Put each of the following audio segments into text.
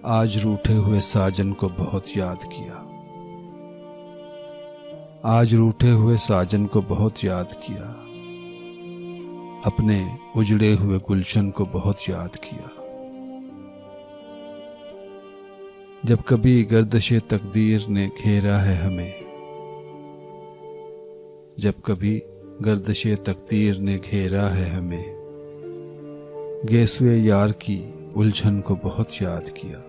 आज रूठे हुए साजन को बहुत याद किया। आज रूठे हुए साजन को बहुत याद किया। अपने उजड़े हुए गुलशन को बहुत याद किया। जब कभी गर्दिशे तकदीर ने घेरा है हमें, जब कभी गर्दिशे तकदीर ने घेरा है हमें, गेसुए यार की उलझन को बहुत याद किया।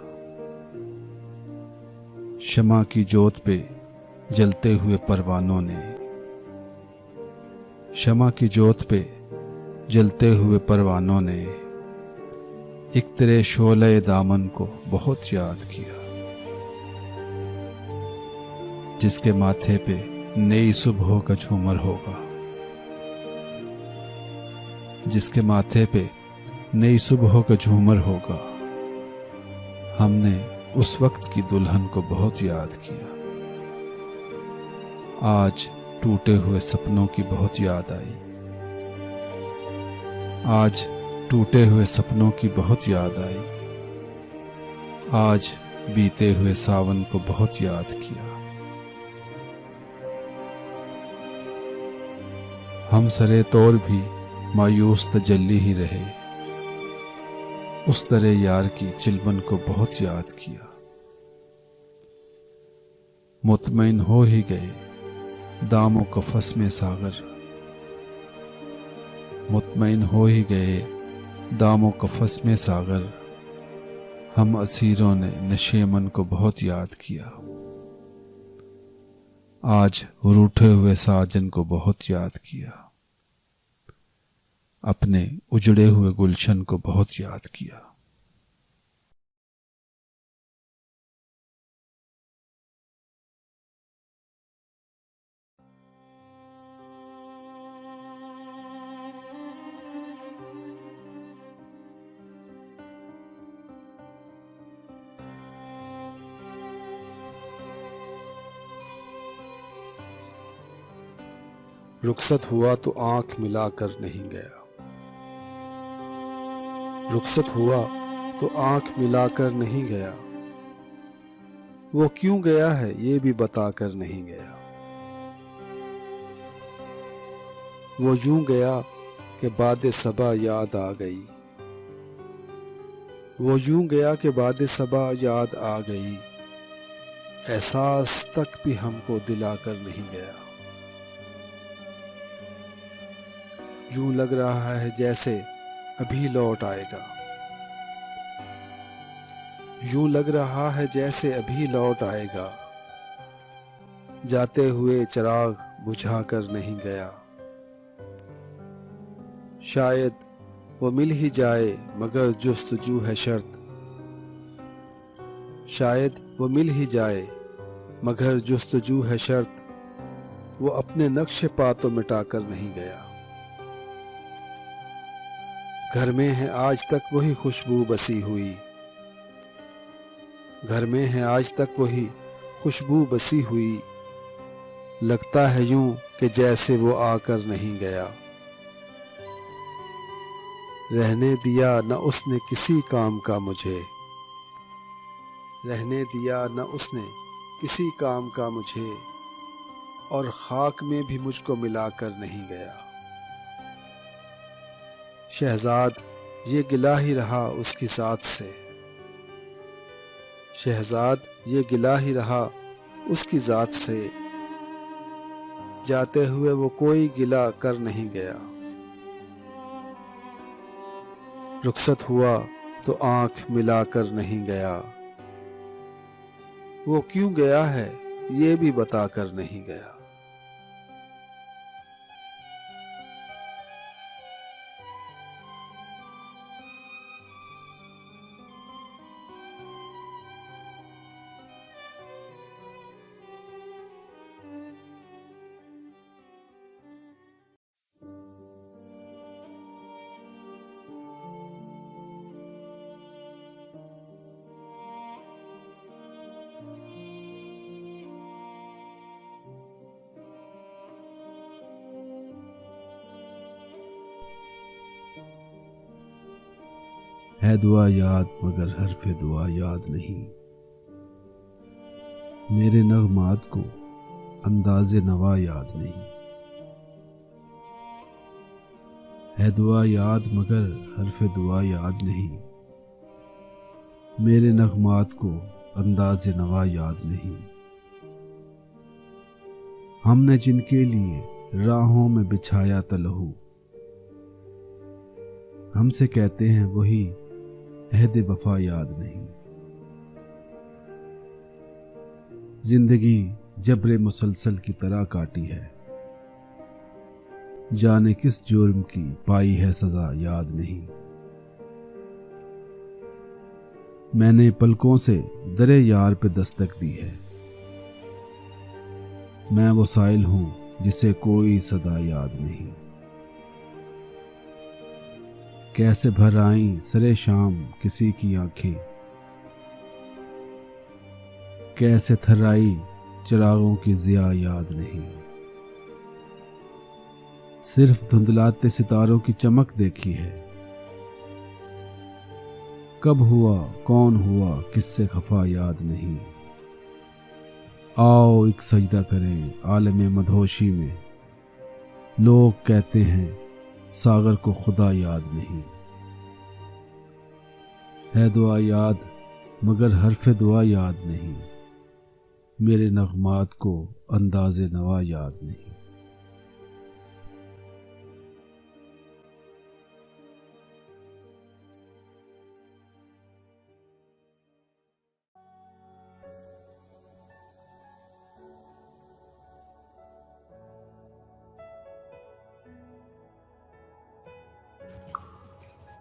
शमा की जोत पे जलते हुए परवानों ने, शमा की जोत पे जलते हुए परवानों ने एक तेरे शोले दामन को बहुत याद किया। जिसके माथे पे नई सुबह का झूमर होगा, जिसके माथे पे नई सुबह का झूमर होगा, हमने उस वक्त की दुल्हन को बहुत याद किया। आज टूटे हुए सपनों की बहुत याद आई। आज टूटे हुए सपनों की बहुत याद आई। आज बीते हुए सावन को बहुत याद किया। हम सरे तौर भी मायूस तजल्ली ही रहे, उस तरह यार की चिलमन को बहुत याद किया। मुतमईन हो ही गए दामों कफस में सागर, मुतमईन हो ही गए दामों कफस में सागर, हम असीरों ने नशेमन को बहुत याद किया। आज रूठे हुए साजन को बहुत याद किया। अपने उजड़े हुए गुलशन को बहुत याद किया। रुखसत हुआ तो आंख मिलाकर नहीं गया, रुखसत हुआ तो आंख मिलाकर नहीं गया, वो क्यों गया है ये भी बताकर नहीं गया। वो यूं गया कि बादे सबा याद आ गई, वो यूं गया कि बादे सबा याद आ गई, एहसास तक भी हमको दिलाकर नहीं गया। यूं लग रहा है जैसे अभी लौट आएगा, यूं लग रहा है जैसे अभी लौट आएगा, जाते हुए चिराग बुझा कर नहीं गया। शायद वो मिल ही जाए मगर जुस्तजू है शर्त, शायद वो मिल ही जाए मगर जुस्तजू है शर्त, वो अपने नक्शे पा तो मिटाकर नहीं गया। घर में है आज तक वही खुशबू बसी हुई, घर में है आज तक वही खुशबू बसी हुई, लगता है यूं कि जैसे वो आकर नहीं गया। रहने दिया न उसने किसी काम का मुझे, रहने दिया न उसने किसी काम का मुझे, और खाक में भी मुझको मिलाकर नहीं गया। शहजाद ये गिला ही रहा उसकी ज़ात से, शहजाद ये गिला ही रहा उसकी ज़ात से, जाते हुए वो कोई गिला कर नहीं गया। रुखसत हुआ तो आंख मिलाकर नहीं गया, वो क्यों गया है ये भी बताकर नहीं गया। है दुआ याद मगर हर्फ़े दुआ याद नहीं। मेरे नग़मात को अंदाज़े नवा याद नहीं। है दुआ याद मगर हर्फ़े दुआ याद नहीं। मेरे नग़मात को अंदाज़े नवा याद नहीं। हमने जिनके लिए राहों में बिछाया तलहू, हमसे कहते हैं वही अहद वफा याद नहीं। जिंदगी जबरे मुसलसल की तरह काटी है, जाने किस जुर्म की पाई है सजा याद नहीं। मैंने पलकों से दरे यार पे दस्तक दी है, मैं वो साइल हूं जिसे कोई सदा याद नहीं। कैसे भर आई सरे शाम किसी की आंखें, कैसे थर्राई चिरागों की जिया याद नहीं। सिर्फ धुंधलाते सितारों की चमक देखी है, कब हुआ कौन हुआ किससे खफा याद नहीं। आओ एक सजदा करें आलम मदहोशी में, लोग कहते हैं सागर को खुदा याद नहीं। है दुआ याद मगर हर्फ़े दुआ याद नहीं। मेरे नग़मात को अंदाज़े नवा याद नहीं।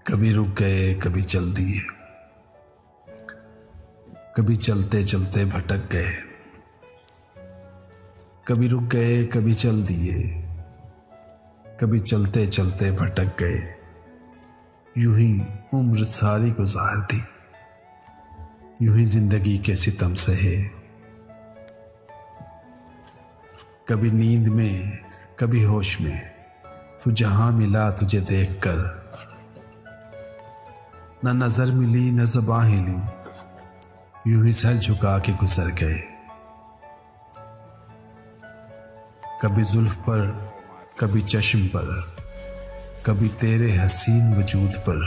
कभी रुक गए कभी चल दिए, कभी चलते चलते भटक गए। कभी रुक गए कभी चल दिए, कभी चलते चलते भटक गए। यूं ही उम्र सारी गुजार दी, यूं ही जिंदगी के सितम सहे। कभी नींद में कभी होश में, तू जहां मिला तुझे देखकर। न नजर मिली न ज़बां हिली, यूं ही सर झुका के गुजर गए। कभी जुल्फ पर कभी चश्म पर, कभी तेरे हसीन वजूद पर।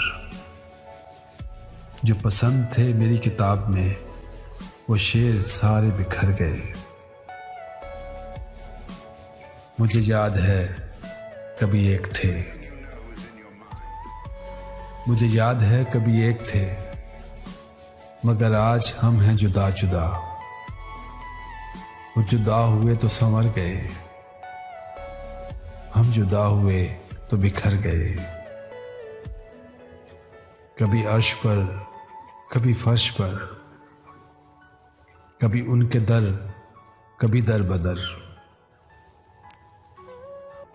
जो पसंद थे मेरी किताब में वो शेर सारे बिखर गए। मुझे याद है कभी एक थे, मुझे याद है कभी एक थे, मगर आज हम हैं जुदा जुदा। वो जुदा हुए तो संवर गए, हम जुदा हुए तो बिखर गए। कभी अर्श पर कभी फर्श पर, कभी उनके दर कभी दर बदर।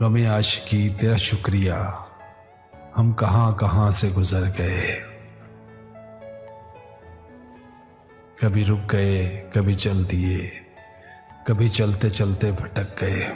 गमे आशिकी तेरा शुक्रिया, हम कहां कहां से गुजर गए। कभी रुक गए कभी चल दिए, कभी चलते चलते भटक गए।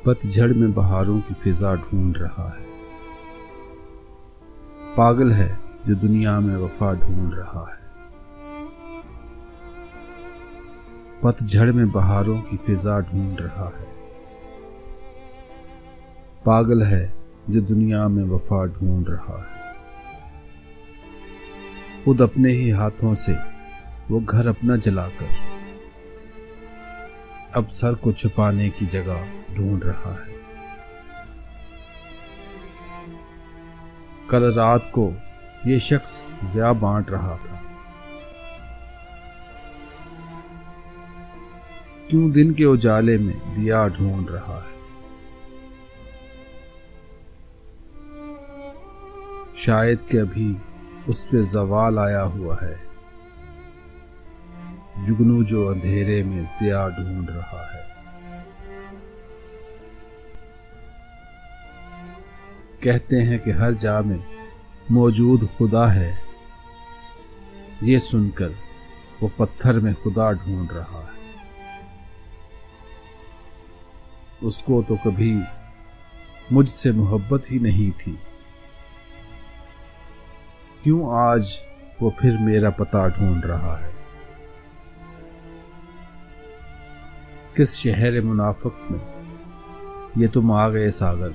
पतझड़ में बहारों की फिजा ढूंढ रहा है, पागल है जो दुनिया में वफा ढूंढ रहा है। पतझड़ में बहारों की फिजा ढूंढ रहा है, पागल है जो दुनिया में वफा ढूंढ रहा है। खुद अपने ही हाथों से वो घर अपना जलाकर अब सर को छुपाने की जगह ढूंढ रहा है। कल रात को ये शख्स ज़िया बांट रहा था, क्यों दिन के उजाले में दिया ढूंढ रहा है। शायद कि अभी उस पे ज़वाल आया हुआ है, जुगनू जो अंधेरे में ज़िया ढूंढ रहा है। कहते हैं कि हर जा में मौजूद खुदा है, ये सुनकर वो पत्थर में खुदा ढूंढ रहा है। उसको तो कभी मुझसे मोहब्बत ही नहीं थी, क्यों आज वो फिर मेरा पता ढूंढ रहा है। किस शहर मुनाफिक में ये तुम आ गए सागर,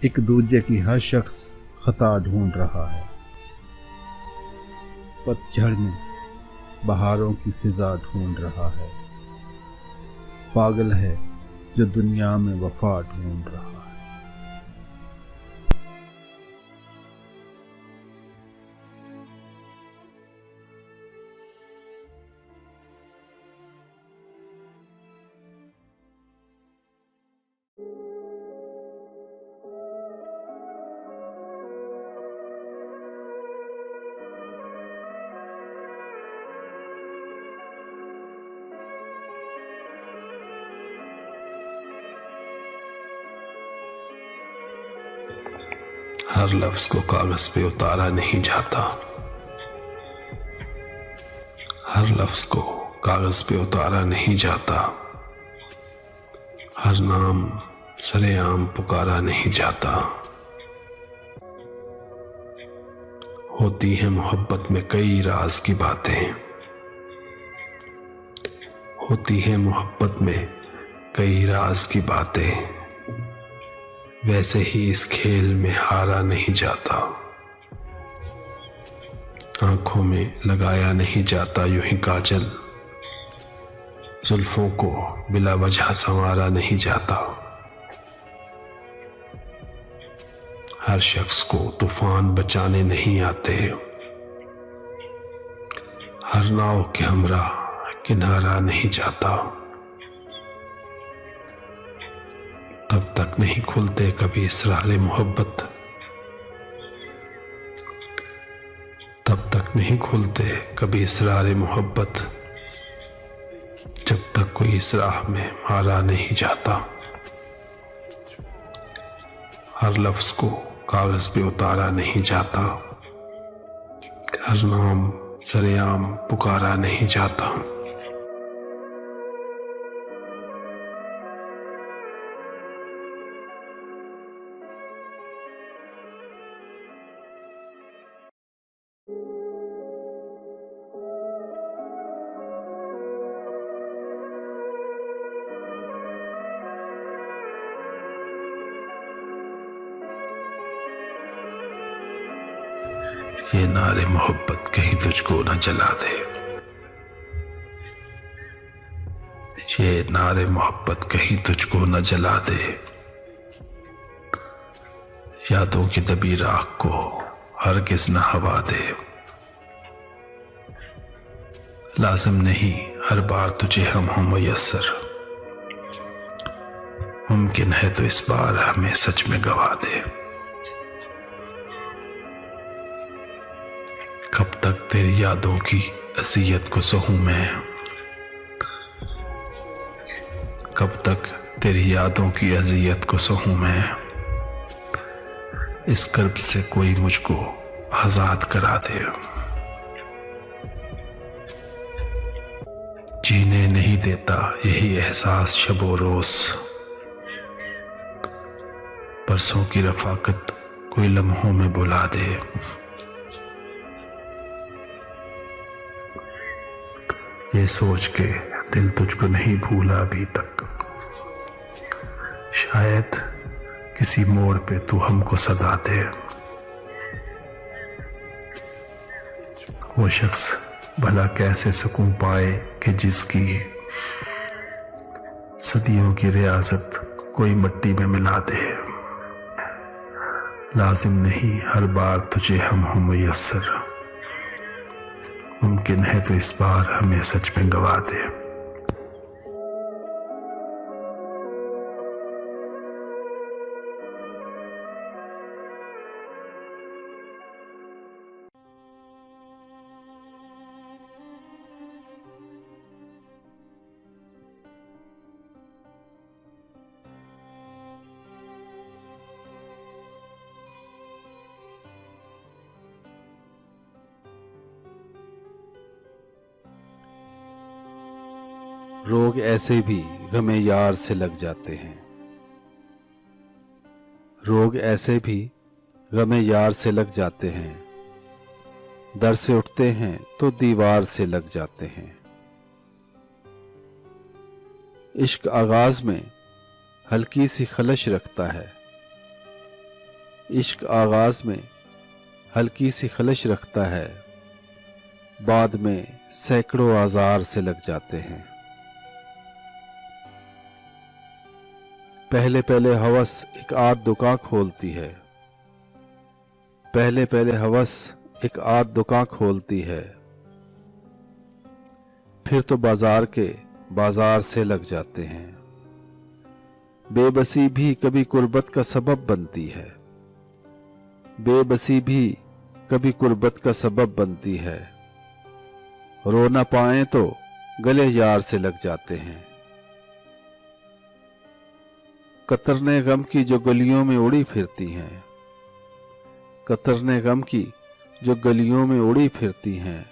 एक दूजे की हर शख्स खता ढूंढ रहा है। पतझड़ में बहारों की फिजा ढूंढ रहा है, पागल है जो दुनिया में वफा ढूंढ रहा है। हर लफ्ज को कागज पे उतारा नहीं जाता, हर लफ्ज को कागज पे उतारा नहीं जाता, हर नाम सरेआम पुकारा नहीं जाता। होती है मोहब्बत में कई राज की बातें, होती है मोहब्बत में कई राज की बातें, वैसे ही इस खेल में हारा नहीं जाता। आंखों में लगाया नहीं जाता यूं ही काजल, जुल्फों को बिला वजह संवारा नहीं जाता। हर शख्स को तूफान बचाने नहीं आते, हर नाव के हमरा किनारा नहीं जाता। तब तक नहीं खुलते कभी इसरारे मोहब्बत, तब तक नहीं खुलते कभी इसरारे मोहब्बत, जब तक कोई इस राह में मारा नहीं जाता। हर लफ्ज को कागज पे उतारा नहीं जाता, हर नाम सरेआम पुकारा नहीं जाता। ये नारे मोहब्बत कहीं तुझको न जला दे, ये नारे मोहब्बत कहीं तुझको न जला दे। यादों की दबी राख को हरगिज़ न हवा दे। लाजिम नहीं हर बार तुझे हम हो मुयस्सर, मुमकिन है तो इस बार हमें सच में गवा दे। कब तक तेरी यादों की अज़ियत को सहूं मैं, कब तक तेरी यादों की अज़ियत को सहूं मैं। इस कर्ब से कोई मुझको आजाद करा दे। जीने नहीं देता यही एहसास शबो रोज, परसों की रफाकत कोई लम्हों में बुला दे। ये सोच के दिल तुझको नहीं भूला अभी तक, शायद किसी मोड़ पे तू हमको सदा दे। वो शख्स भला कैसे सुकून पाए कि जिसकी सदियों की रियासत कोई मिट्टी में मिला दे। लाजिम नहीं हर बार तुझे हम हो मुयस्सर, मुमकिन है तो इस बार हमें सच में गवा दे। रोग ऐसे भी गमे यार से लग जाते हैं। रोग ऐसे भी गमे यार से लग जाते हैं। दर से उठते हैं तो दीवार से लग जाते हैं। इश्क आगाज में हल्की सी खलश रखता है। इश्क आगाज में हल्की सी खलश रखता है, बाद में सैकड़ों आजार से लग जाते हैं। पहले पहले हवस एक आध दुकान खोलती है। पहले पहले हवस एक आध दुकान खोलती है, फिर तो बाजार के बाजार से लग जाते हैं। बेबसी भी कभी कुर्बत का सबब बनती है। बेबसी भी कभी कुर्बत का सबब बनती है। रो ना पाए तो गले यार से लग जाते हैं। कतरने गम की जो गलियों में उड़ी फिरती हैं। कतरने गम की जो गलियों में उड़ी फिरती हैं,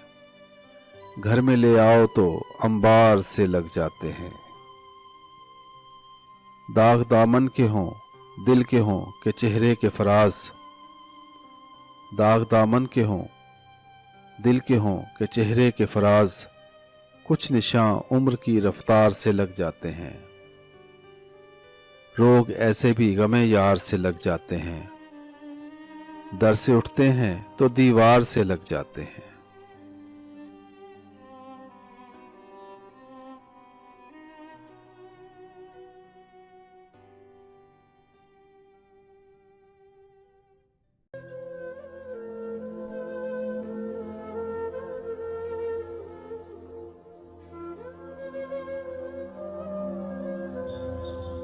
घर में ले आओ तो अंबार से लग जाते हैं। दाग दामन के हों दिल के हों के चेहरे के फराज। दाग दामन के हों दिल के हों के चेहरे के फराज, कुछ निशान उम्र की रफ्तार से लग जाते हैं। रोग ऐसे भी गमे यार से लग जाते हैं। दर से उठते हैं तो दीवार से लग जाते हैं।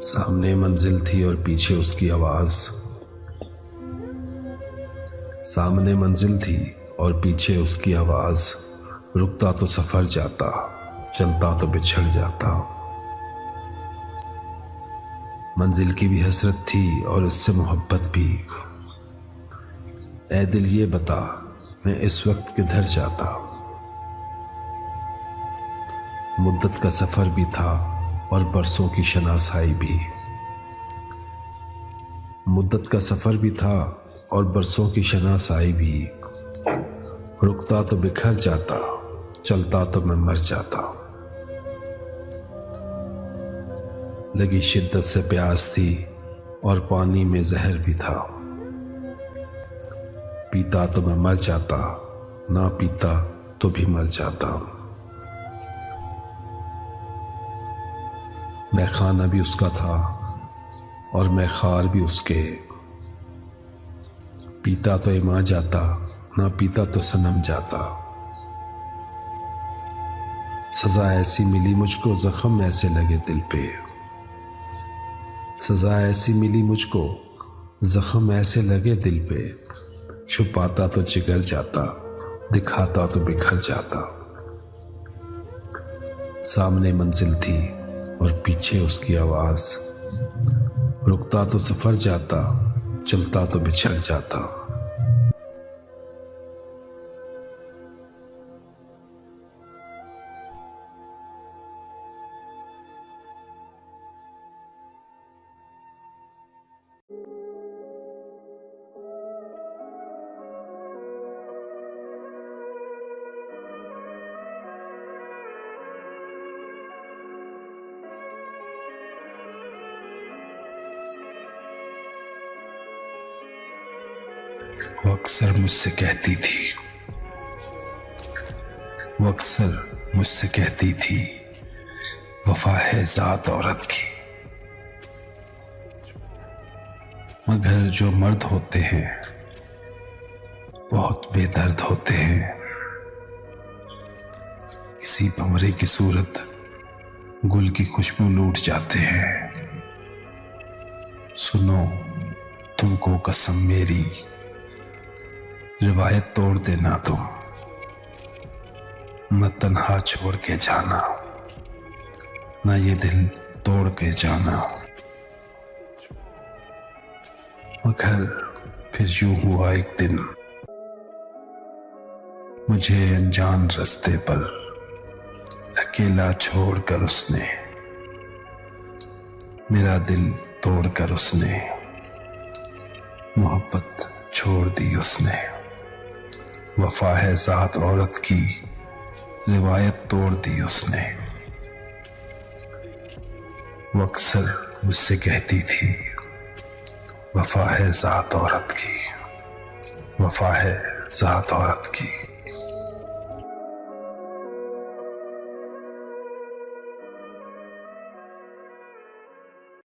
सामने मंजिल थी और पीछे उसकी आवाज। सामने मंजिल थी और पीछे उसकी आवाज। रुकता तो सफर जाता, चलता तो बिछड़ जाता। मंजिल की भी हसरत थी और उससे मोहब्बत भी। ऐ दिल ये बता मैं इस वक्त किधर जाता। मुद्दत का सफर भी था और बरसों की शनासाई भी। मुद्दत का सफर भी था और बरसों की शनासाई भी। रुकता तो बिखर जाता, चलता तो मैं मर जाता। लगी शिद्दत से प्यास थी और पानी में जहर भी था। पीता तो मैं मर जाता, ना पीता तो भी मर जाता। मैखाना भी उसका था और मैखार भी उसके। पीता तो इमा जाता, ना पीता तो सनम जाता। सजा ऐसी मिली मुझको, जख्म ऐसे लगे दिल पे। सजा ऐसी मिली मुझको, जख्म ऐसे लगे दिल पे। छुपाता तो जिगर जाता, दिखाता तो बिखर जाता। सामने मंजिल थी और पीछे उसकी आवाज। रुकता तो सफर जाता, चलता तो बिछड़ जाता। वो अक्सर मुझसे कहती थी, वो अक्सर मुझसे कहती थी, वफा है जात औरत की। मगर जो मर्द होते हैं बहुत बेदर्द होते हैं। किसी भंवरे की सूरत गुल की खुशबू लूट जाते हैं। सुनो तुमको कसम मेरी, रिवायत तोड़ देना तुम, न तन्हा छोड़ के जाना, न ये दिल तोड़ के जाना। मगर फिर यूं हुआ एक दिन, मुझे अनजान रास्ते पर अकेला छोड़कर उसने, मेरा दिल तोड़कर उसने, मोहब्बत छोड़ दी उसने। वफा है ज़ात औरत की, रिवायत तोड़ दी उसने। वो अक्सर मुझसे कहती थी, वफा है ज़ात औरत की, वफा है ज़ात औरत की।